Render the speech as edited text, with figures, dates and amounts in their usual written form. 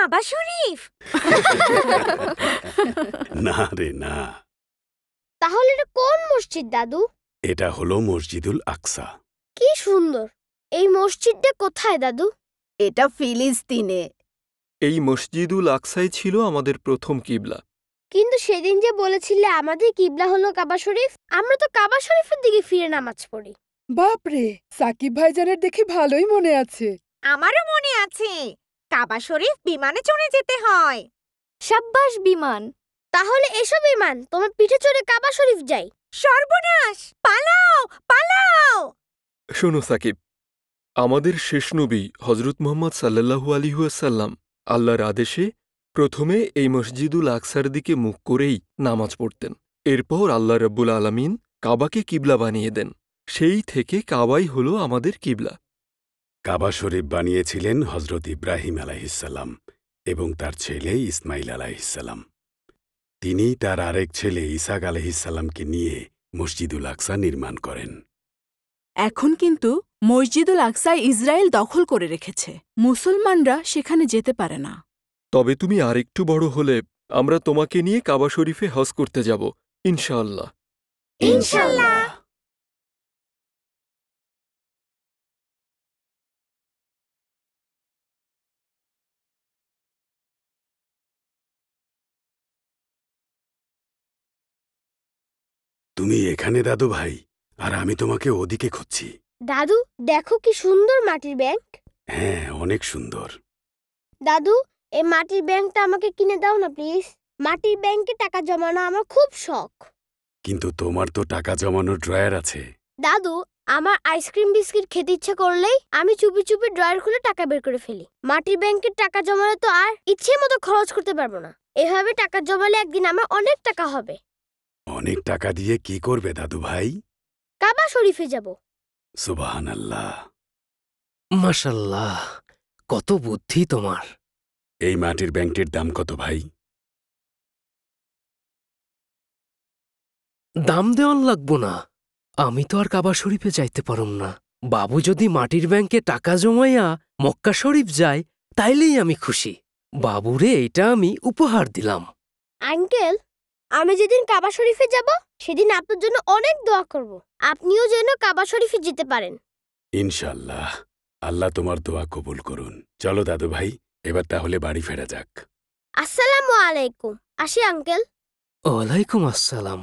কাবা শরীফ। না রে না, তাহলে এটা কোন মসজিদ দাদু? এটা হলো মসজিদুল আকসা। কি সুন্দর! এই মসজিদটা কোথায় দাদু? এটা ফিলিস্তিনে। এই মসজিদুল আকসাই ছিল আমাদের প্রথম কিবলা। কিন্তু সেদিন যে বলেছিলে আমাদের কিবলা হলো কাবা শরীফ, আমরা তো কাবা শরীফের দিকে ফিরে নামাজ পড়ি। বাপরে, সাকিব ভাইজানের দেখি ভালোই মনে আছে। আমারও মনে আছে, কাবা শরীফ বিমানে চড়ে যেতে হয়। সাব্বাস বিমান! তাহলে এসো বিমান, তোমার পিঠে চড়ে কাবা শরীফ যাই। সর্বনাশ! পালাও পালাও! শোনো সাকিব, আমাদের শেষ নবী হজরত মুহাম্মদ সাল্লাল্লাহু আলাইহি ওয়াসাল্লাম আল্লাহর আদেশে প্রথমে এই মসজিদুল আকসার দিকে মুখ করেই নামাজ পড়তেন। এরপর আল্লাহ রাব্বুল আলামিন কাবাকে কিবলা বানিয়ে দেন। সেই থেকে কাবাই হলো আমাদের কিবলা। কাবা শরীফ বানিয়েছিলেন হজরত ইব্রাহিম আলাইহিসসালাম এবং তার ছেলে ইসমাইল আলাইহিসসালাম। তিনি তার আরেক ছেলে ইসাক আলাইহিসসালামকে নিয়ে মসজিদুল আকসা নির্মাণ করেন। এখন কিন্তু মসজিদুল আকসা ইসরায়েল দখল করে রেখেছে, মুসলমানরা সেখানে যেতে পারে না। তবে তুমি আরেকটু বড় হলে আমরা তোমাকে নিয়ে কাবা শরীফে হজ করতে যাব, ইনশাআল্লাহ। ইনশাআল্লাহ। তুমি এখানে দাদু ভাই, আর আমি তোমাকে ওদিকে খুঁজছি। দাদু, দেখো কি সুন্দর মাটির ব্যাংক। হ্যাঁ, অনেক সুন্দর। দাদু, এই মাটির ব্যাংকটা আমাকে কিনে দাও না প্লিজ। মাটির ব্যাংকে টাকা জমানো আমার খুব শখ। কিন্তু তোমার তো টাকা জমানোর ড্রয়ার আছে। দাদু, আমার আইসক্রিম বিস্কিট খেতে ইচ্ছে করলেই আমি চুপি চুপি ড্রয়ার খুলে টাকা বের করে ফেলি। মাটির ব্যাংকের টাকা জমালে তো আর ইচ্ছে মতো খরচ করতে পারবো না। এভাবে টাকা জমালে একদিন আমার অনেক টাকা হবে। অনেক টাকা দিয়ে কি করবে দাদু ভাই? কাবা শরীফে যাব। সুবহানাল্লাহ। মাশাল্লাহ, কত বুদ্ধি তোমার। এই মাটির ব্যাংকটির দাম কত ভাই? দাম দেওয়ান লাগবো না, আমি তো আর কাবা শরীফে যাইতে পারুম না। বাবু যদি মাটির ব্যাংকে টাকা জমাইয়া মক্কা শরীফ যায় তাইলেই আমি খুশি। বাবুরে এটা আমি উপহার দিলাম। আঙ্কেল, আমি যেদিন কাবা শরীফে যাব সেদিন আপনার জন্য অনেক দোয়া করব। আপনিও যেন কাবা শরীফে যেতে পারেন। ইনশাআল্লাহ, আল্লাহ তোমার দোয়া কবুল করুন। চলো দাদু ভাই, এবার তাহলে বাড়ি ফেরা যাক। আসসালামু আলাইকুম। আসি আঙ্কেল। ওয়ালাইকুম আসসালাম।